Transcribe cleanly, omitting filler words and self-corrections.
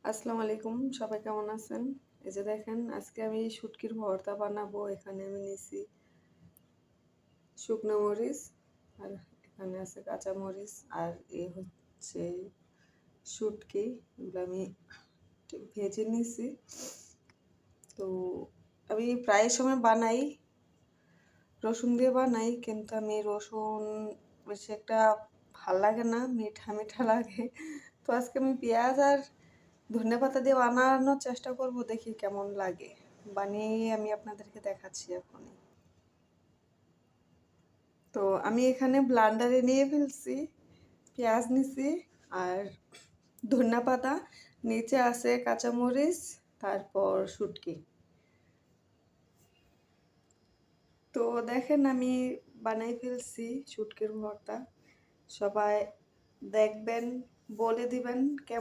আসসালামু আলাইকুম, সবাই কেমন আছেন? এই যে দেখেন আজকে আমি শুটকির ভর্তা বানাবো। এখানে আমি নিছি শুকনো মরিচ, আর এখানে আছে কাঁচা মরিচ, আর হচ্ছে শুটকি। এগুলো আমি ভেজে নিছি। তো আমি প্রায় সময় বানাই, রসুন দিয়ে বানাই, কিন্তু আমি রসুন বেশি একটা ভাল লাগে না, মিঠা মিঠা লাগে। তো আজকে আমি পেঁয়াজ আর ধনেপাতা দিয়ে বানানোর চেষ্টা করব, দেখি কেমন লাগে। বানিয়ে আমি আপনাদেরকে দেখাচ্ছি এখনই। তো আমি এখানে ব্লান্ডারে নিয়ে ফেলছি, পেঁয়াজ নিছি আর ধনেপাতা, নিচে আছে কাঁচামরিচ, তারপর শুটকি। তো দেখেন আমি বানাই ফেলছি শুটকির ভর্তা। সবাই দেখবেন, বলে দিবেন কেমন।